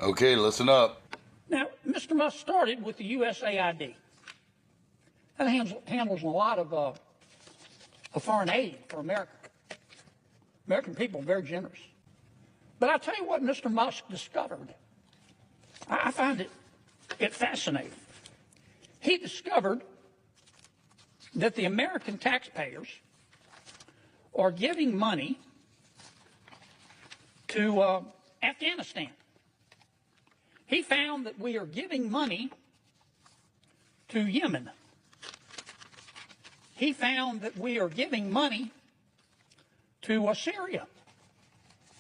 Okay, listen up. Now, Mr. Musk started with the USAID. That handles a lot of foreign aid for America. American people are very generous. But I'll tell you what Mr. Musk discovered. I find it fascinating. He discovered that the American taxpayers are giving money to Afghanistan. He found that we are giving money to Yemen. He found that we are giving money to Syria.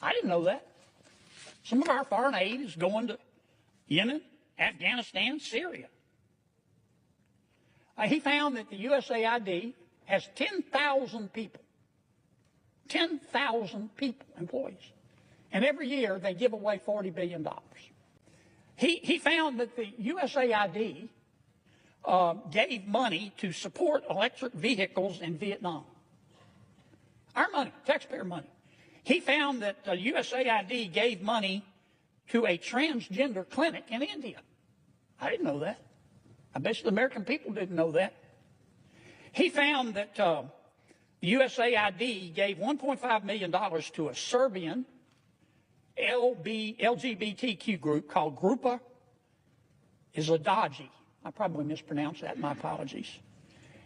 I didn't know that. Some of our foreign aid is going to Yemen, Afghanistan, Syria. He found that the USAID has 10,000 people, employees. And every year they give away $40 billion. He found that the USAID gave money to support electric vehicles in Vietnam. Our money, taxpayer money. He found that the USAID gave money to a transgender clinic in India. I didn't know that. I bet you the American people didn't know that. He found that the USAID gave $1.5 million to a Serbian LGBTQ group called Grupa Izadaji. I probably mispronounced that. My apologies.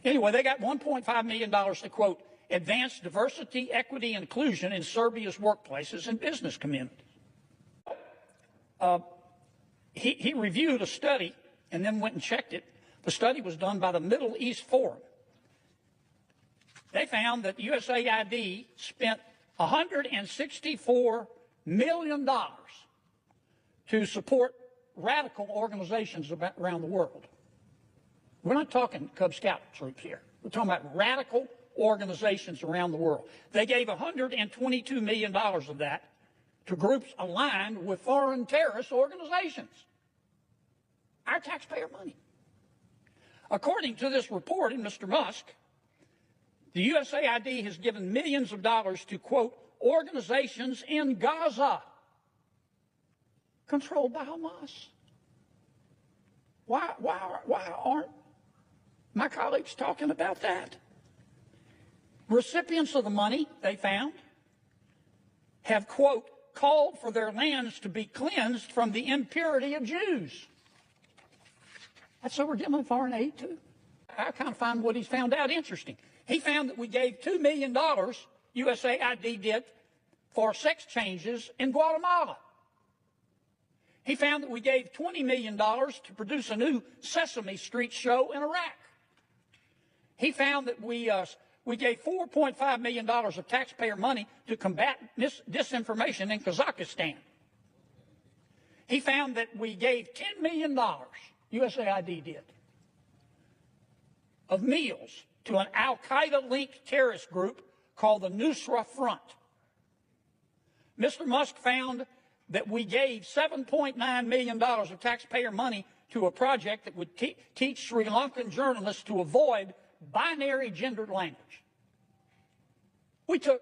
Anyway, they got $1.5 million to, quote, advance diversity, equity, and inclusion in Serbia's workplaces and business communities. He reviewed a study and then went and checked it. The study was done by the Middle East Forum. They found that USAID spent $164 million to support radical organizations around the world. We're not talking Cub Scout troops here. We're talking about radical organizations around the world. They gave $122 million of that to groups aligned with foreign terrorist organizations. Our taxpayer money. According to this report in Mr. Musk, the USAID has given millions of dollars to, quote, organizations in Gaza controlled by Hamas. Why aren't my colleagues talking about that? Recipients of the money, they found, have, quote, called for their lands to be cleansed from the impurity of Jews. That's what we're giving foreign aid to. I kind of find what he's found out interesting. He found that we gave $2 million, USAID did, for sex changes in Guatemala. He found that we gave $20 million to produce a new Sesame Street show in Iraq. He found that we gave $4.5 million of taxpayer money to combat disinformation in Kazakhstan. He found that we gave $10 million, USAID did, of meals to an al-Qaeda-linked terrorist group called the Nusra Front. Mr. Musk found that we gave $7.9 million of taxpayer money to a project that would teach Sri Lankan journalists to avoid binary gendered language. The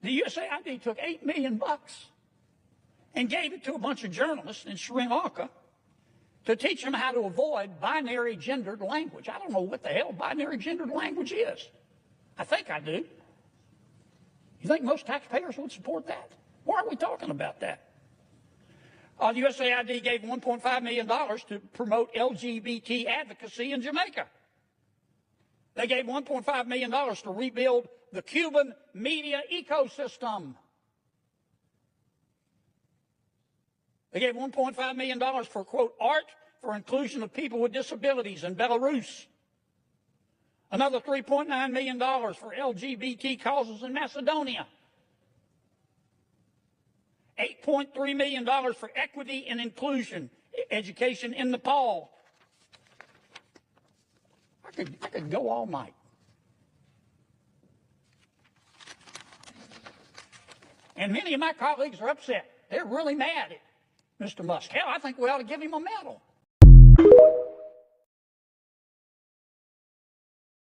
USAID took $8 million and gave it to a bunch of journalists in Sri Lanka to teach them how to avoid binary gendered language. I don't know what the hell binary gendered language is. I think I do. You think most taxpayers would support that? Why are we talking about that? The USAID gave $1.5 million to promote LGBT advocacy in Jamaica. They gave $1.5 million to rebuild the Cuban media ecosystem. They gave $1.5 million for, quote, art for inclusion of people with disabilities in Belarus. Another $3.9 million for LGBT causes in Macedonia. $8.3 million for equity and inclusion education in Nepal. I could go all night. And many of my colleagues are upset. They're really mad at Mr. Musk. Hell, I think we ought to give him a medal.